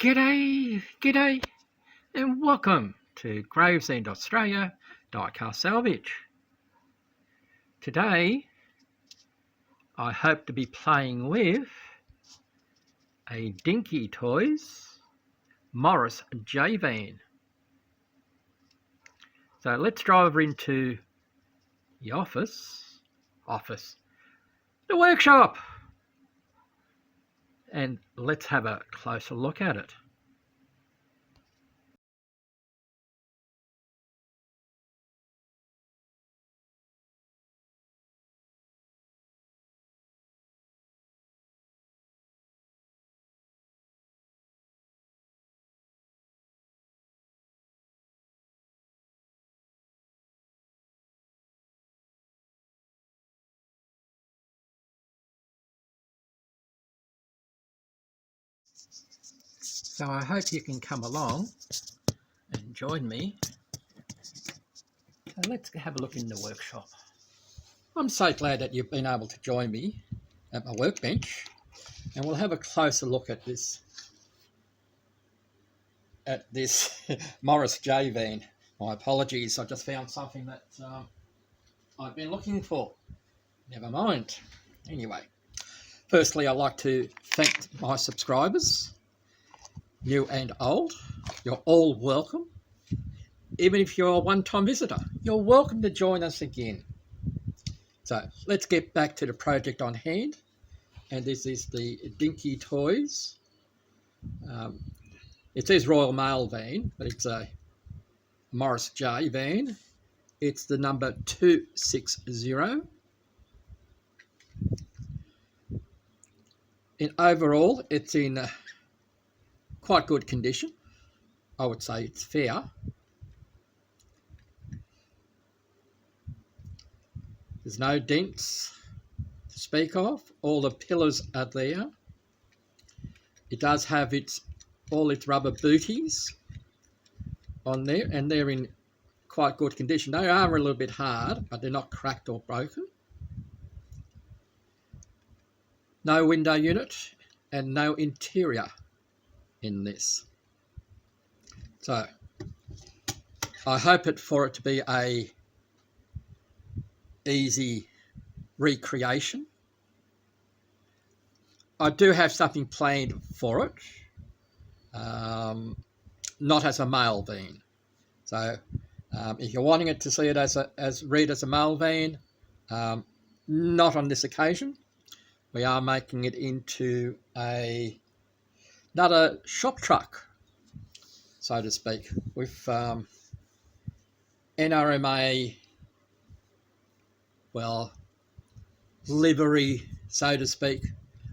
G'day, and welcome to Gravesend Australia Diecast Salvage. Today, I hope to be playing with a Dinky Toys Morris J van. So let's drive over into the the workshop, and let's have a closer look at it. So I hope you can come along and join me. So let's have a look in the workshop. I'm so glad that you've been able to join me at my workbench, and we'll have a closer look at this Morris J van. My apologies, I just found something that I've been looking for. Never mind. Anyway, firstly, I'd like to thank my subscribers, new and old. You're all welcome. Even if you're a one-time visitor, you're welcome to join us again. So let's get back to the project on hand. And this is the Dinky Toys. It says Royal Mail van, but it's a Morris J van. It's the number 260. In overall, it's in quite good condition. I would say it's fair. There's no dents to speak of. All the pillars are there. It does have all its rubber booties on there, and they're in quite good condition. They are a little bit hard, but they're not cracked or broken. No window unit and no interior in this. So I hope for it to be a easy recreation. I do have something planned for it, not as a mail van. So if you're wanting it to see it as read as a mail van, not on this occasion. We are making it into another shop truck, so to speak, with NRMA, well, livery, so to speak.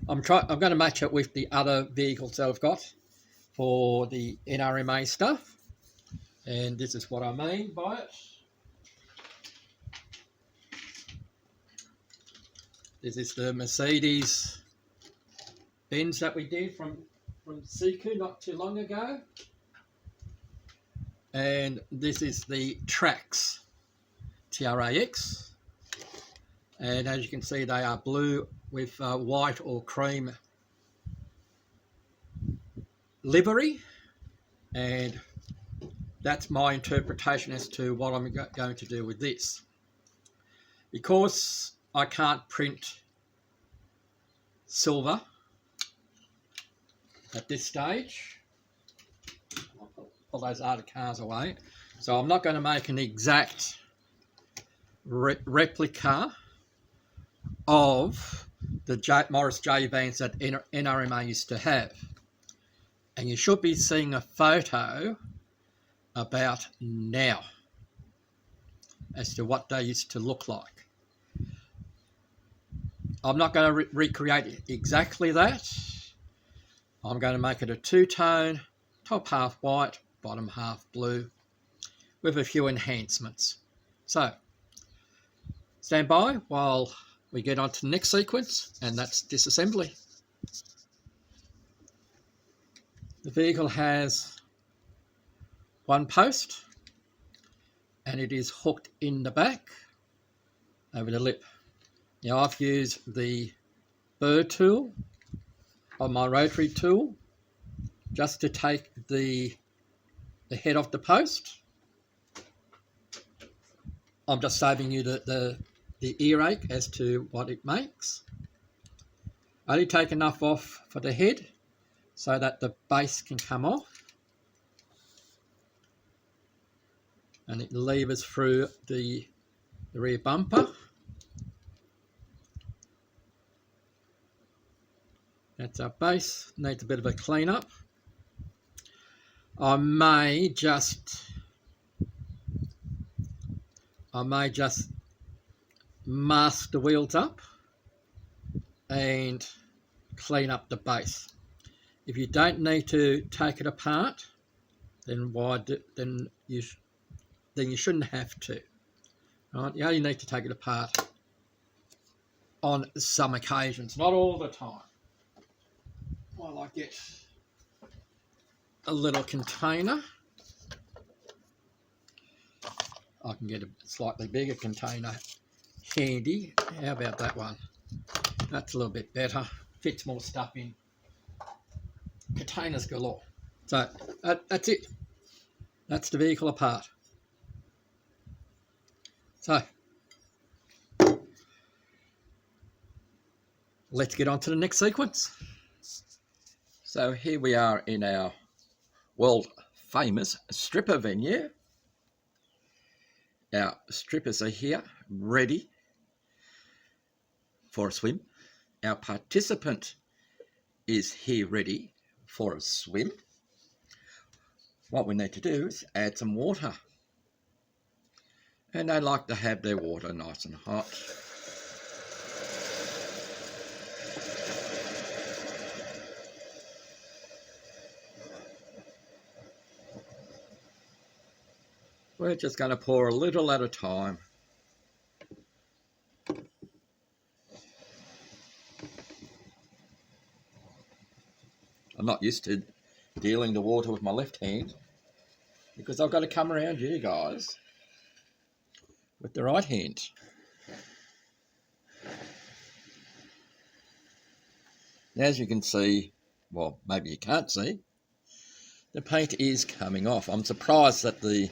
I'm going to match it with the other vehicles that I've got for the NRMA stuff, and this is what I mean by it. This is the Mercedes Benz that we did from Siku not too long ago, and this is the Trax TRAX, and as you can see, they are blue with white or cream livery, and that's my interpretation as to what I'm going to do with this. Because I can't print silver at this stage, I'll pull those other cars away, so I'm not going to make an exact replica of the Morris J vans that NRMA used to have. And you should be seeing a photo about now as to what they used to look like. I'm not going to recreate exactly that. I'm going to make it a two-tone, top half white, bottom half blue, with a few enhancements. So, stand by while we get on to the next sequence, and that's disassembly. The vehicle has one post, and it is hooked in the back over the lip. Now I've used the burr tool on my rotary tool just to take the head off the post. I'm just saving you the earache as to what it makes. Only take enough off for the head so that the base can come off. And it levers through the rear bumper. That's our base. Needs a bit of a clean up. I may just mask the wheels up and clean up the base. If you don't need to take it apart, then you shouldn't have to. Right? You only need to take it apart on some occasions, not all the time. Well, I get a little container. I can get a slightly bigger container handy. How about that one? That's a little bit better. Fits more stuff in. Containers galore. So that's it. That's the vehicle apart. So let's get on to the next sequence. So here we are in our world famous stripper venue. Our strippers are here, ready for a swim. Our participant is here ready for a swim. What we need to do is add some water. And they like to have their water nice and hot. We're just going to pour a little at a time. I'm not used to dealing the water with my left hand because I've got to come around you guys with the right hand. As you can see, well, maybe you can't see, the paint is coming off. I'm surprised that the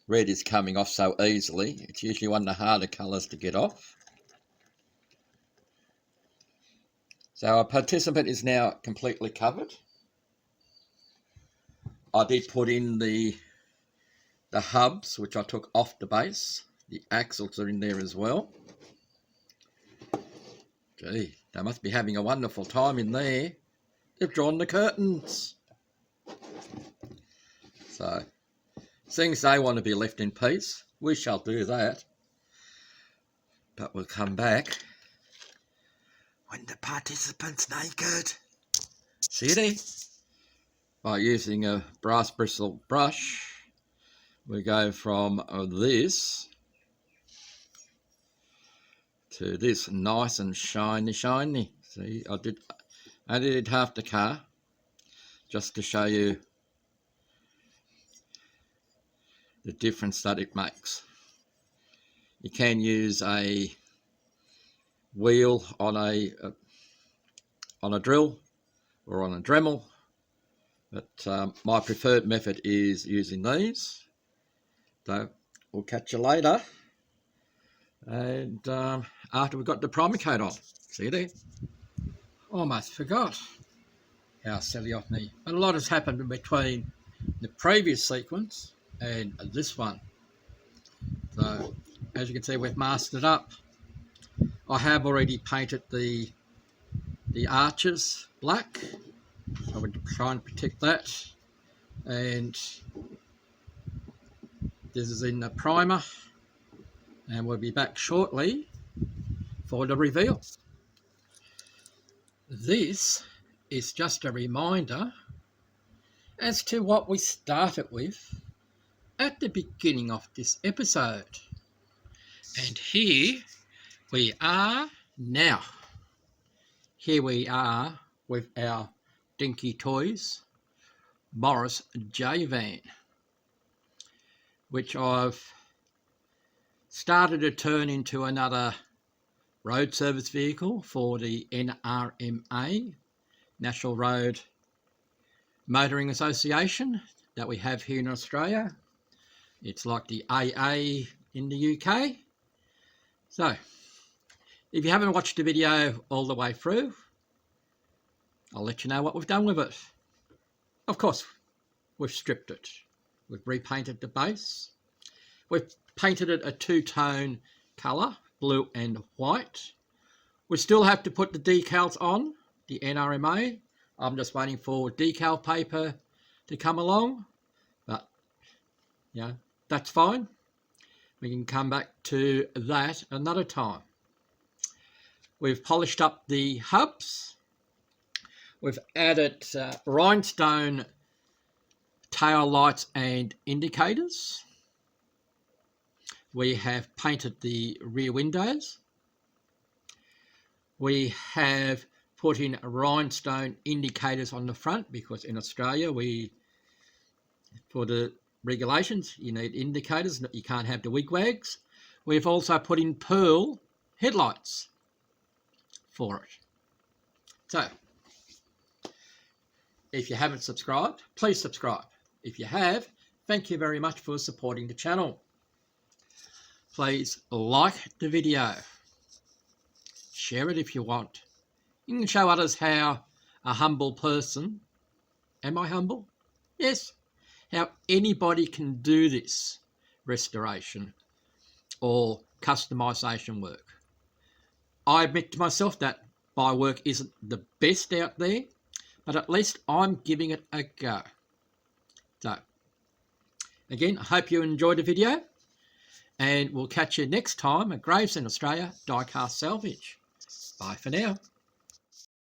red is coming off so easily. It's usually one of the harder colours to get off. So our participant is now completely covered. I did put in the hubs, which I took off the base. The axles are in there as well. Gee, they must be having a wonderful time in there. They've drawn the curtains. So, seeing as they want to be left in peace, we shall do that. But we'll come back when the participant's naked. See there? By using a brass bristle brush, we go from this to this nice and shiny. See, I did half the car just to show you the difference that it makes. You can use a wheel on a drill or on a Dremel, but my preferred method is using these. So we'll catch you later, and after we've got the primer coat on. See there? Almost forgot. How silly of me. But a lot has happened in between the previous sequence and this one. So as you can see, we've masked it up. I have already painted the arches black, so we'll try and protect that. And this is in the primer, and we'll be back shortly for the reveal. This is just a reminder as to what we started with at the beginning of this episode. And here we are now. Here we are with our Dinky Toys Morris J-Van, which I've started to turn into another road service vehicle for the NRMA National Road Motoring Association that we have here in Australia. It's like the AA in the UK. So, if you haven't watched the video all the way through, I'll let you know what we've done with it. Of course, we've stripped it. We've repainted the base. We've painted it a two-tone colour, blue and white. We still have to put the decals on, the NRMA. I'm just waiting for decal paper to come along, but yeah, that's fine. We can come back to that another time. We've polished up the hubs. We've added rhinestone tail lights and indicators. We have painted the rear windows. We have put in rhinestone indicators on the front because in Australia, for the regulations, you need indicators. You can't have the wigwags. We've also put in pearl headlights for it. So, if you haven't subscribed, please subscribe. If you have, thank you very much for supporting the channel. Please like the video. Share it if you want. You can show others how a humble person, am I humble? Yes. How anybody can do this restoration or customisation work. I admit to myself that my work isn't the best out there, but at least I'm giving it a go. So, again, I hope you enjoyed the video, and we'll catch you next time at Gravesend Australia Diecast Salvage. Bye for now.